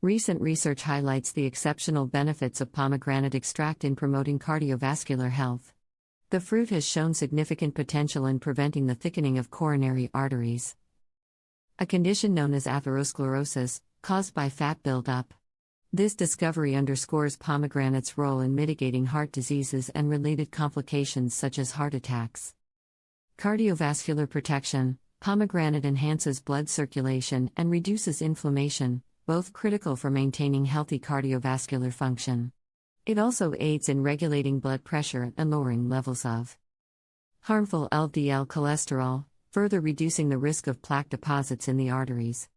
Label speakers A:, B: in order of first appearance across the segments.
A: Recent research highlights the exceptional benefits of pomegranate extract in promoting cardiovascular health. The fruit has shown significant potential in preventing the thickening of coronary arteries, a condition known as atherosclerosis, caused by fat buildup. This discovery underscores pomegranate's role in mitigating heart diseases and related complications such as heart attacks. Cardiovascular protection. Pomegranate enhances blood circulation and reduces inflammation, both critical for maintaining healthy cardiovascular function. It also aids in regulating blood pressure and lowering levels of harmful LDL cholesterol, further reducing the risk of plaque deposits in the arteries.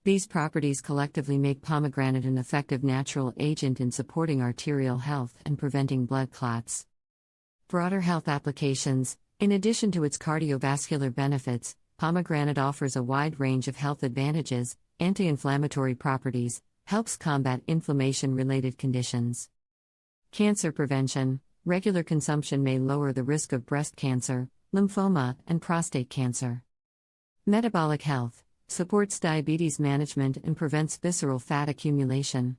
A: These properties collectively make pomegranate an effective natural agent in supporting arterial health and preventing blood clots. Broader health applications. In addition to its cardiovascular benefits, pomegranate offers a wide range of health advantages, anti-inflammatory properties, helps combat inflammation-related conditions. Cancer prevention. Regular consumption may lower the risk of breast cancer, lymphoma, and prostate cancer. Metabolic health. Supports diabetes management and prevents visceral fat accumulation.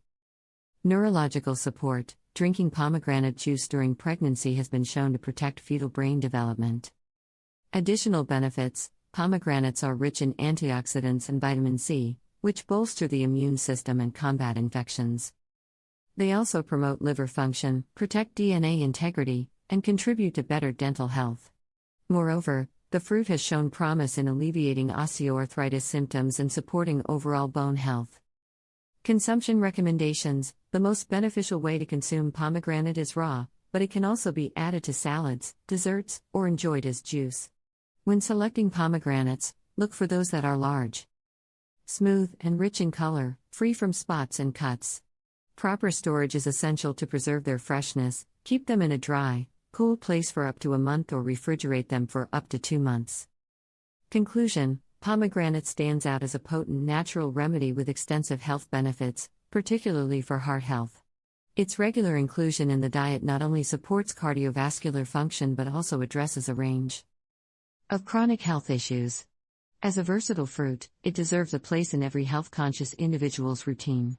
A: Neurological support. Drinking pomegranate juice during pregnancy has been shown to protect fetal brain development. Additional benefits. Pomegranates are rich in antioxidants and vitamin C, which bolster the immune system and combat infections. They also promote liver function, protect DNA integrity, and contribute to better dental health. Moreover, the fruit has shown promise in alleviating osteoarthritis symptoms and supporting overall bone health. Consumption recommendations. The most beneficial way to consume pomegranate is raw, but it can also be added to salads, desserts, or enjoyed as juice. When selecting pomegranates, look for those that are large, smooth, and rich in color, free from spots and cuts. Proper storage is essential to preserve their freshness. Keep them in a dry, cool place for up to a month or refrigerate them for up to 2 months. Conclusion. Pomegranate stands out as a potent natural remedy with extensive health benefits, particularly for heart health. Its regular inclusion in the diet not only supports cardiovascular function but also addresses a range of chronic health issues. As a versatile fruit, it deserves a place in every health-conscious individual's routine.